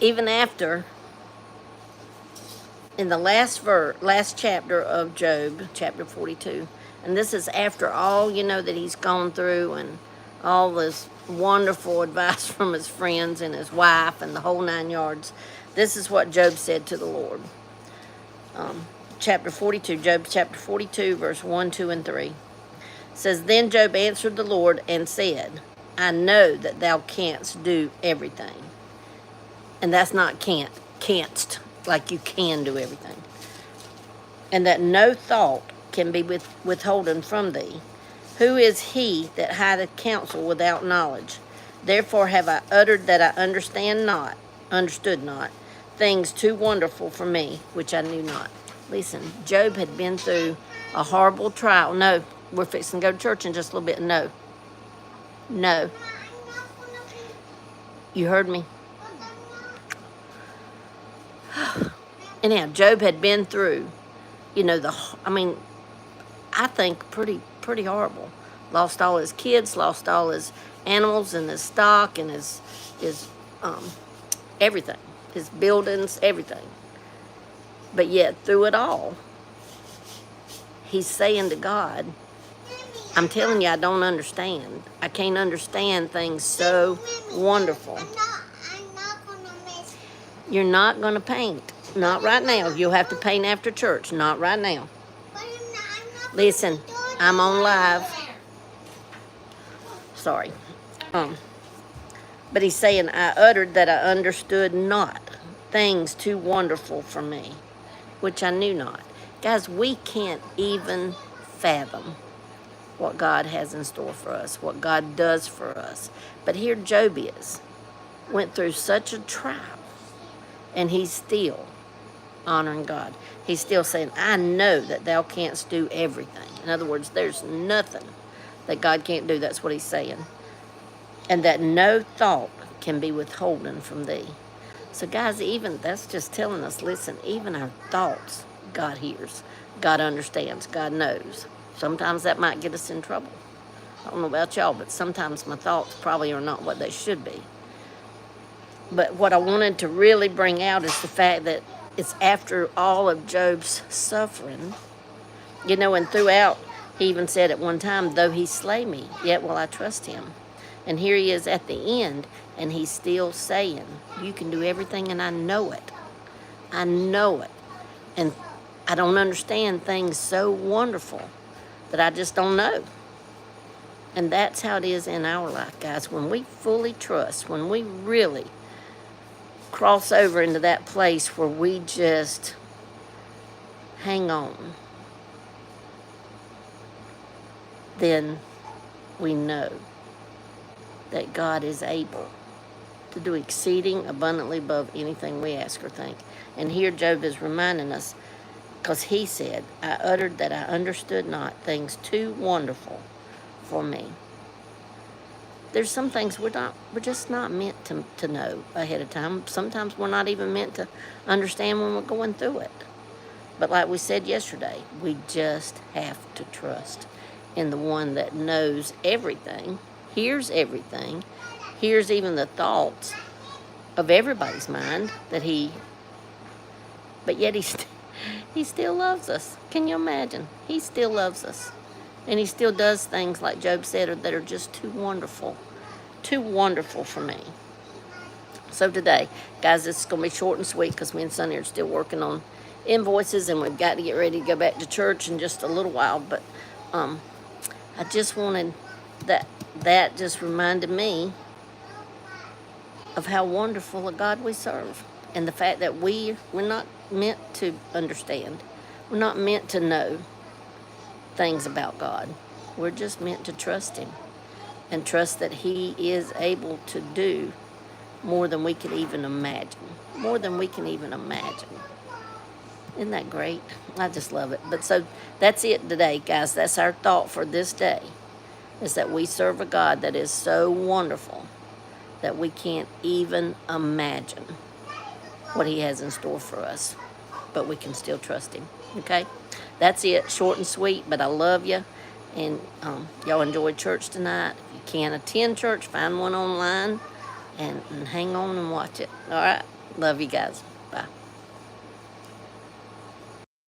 even after, in the last chapter of Job, chapter 42, and this is after all, that he's gone through and all this wonderful advice from his friends and his wife and the whole 9 yards. This is what Job said to the Lord. Chapter 42, Job chapter 42, verse 1, 2, and 3. It says, Then Job answered the Lord and said, I know that thou canst do everything. And that's not canst, like you can do everything. And that no thought can be withholden from thee. Who is he that hideth counsel without knowledge? Therefore have I uttered that I understood not, things too wonderful for me, which I knew not. Listen, Job had been through a horrible trial. No, we're fixing to go to church in just a little bit. No. You heard me? Anyhow, Job had been through, I think pretty horrible. Lost all his kids, lost all his animals and his stock and his everything, his buildings, everything. But yet through it all, he's saying to God, I'm telling you, I don't understand. I can't understand things so wonderful. You're not going to paint. Not right now. You'll have to paint after church. Not right now. Listen, I'm on live. Sorry. But he's saying, I uttered that I understood not, things too wonderful for me, which I knew not. Guys, we can't even fathom what God has in store for us, what God does for us. But here Job went through such a trial, and he's still honoring God. He's still saying, I know that thou canst do everything. In other words, there's nothing that God can't do. That's what he's saying. And that no thought can be withholden from thee. So guys, even that's just telling us, listen, even our thoughts, God hears, God understands, God knows. Sometimes that might get us in trouble. I don't know about y'all, but sometimes my thoughts probably are not what they should be. But what I wanted to really bring out is the fact that it's after all of Job's suffering, and throughout, he even said at one time, though he slay me, yet will I trust him. And here he is at the end, and he's still saying, you can do everything, and I know it. I know it. And I don't understand things so wonderful that I just don't know. And that's how it is in our life, guys. When we fully trust, when we really cross over into that place where we just hang on, then we know that God is able to do exceeding abundantly above anything we ask or think. And here Job is reminding us, because he said, I uttered that I understood not, things too wonderful for me. There's some things we're just not meant to know ahead of time. Sometimes we're not even meant to understand when we're going through it. But like we said yesterday, we just have to trust in the one that knows everything, hears everything, hears even the thoughts of everybody's mind, but yet he still loves us. Can you imagine? He still loves us. And he still does things, like Job said, that are just too wonderful for me. So today, guys, this is going to be short and sweet because me and Sonny are still working on invoices, and we've got to get ready to go back to church in just a little while. But I just wanted that just reminded me of how wonderful a God we serve, and the fact that we're not meant to understand. We're not meant to know things about God. We're just meant to trust him and trust that he is able to do more than we can even imagine. More than we can even imagine. Isn't that great? I just love it. But so that's it today, guys. That's our thought for this day, is that we serve a God that is so wonderful that we can't even imagine what he has in store for us. But we can still trust him. Okay? That's it. Short and sweet, but I love you. And y'all enjoyed church tonight. If you can't attend church, find one online and hang on and watch it. All right? Love you guys.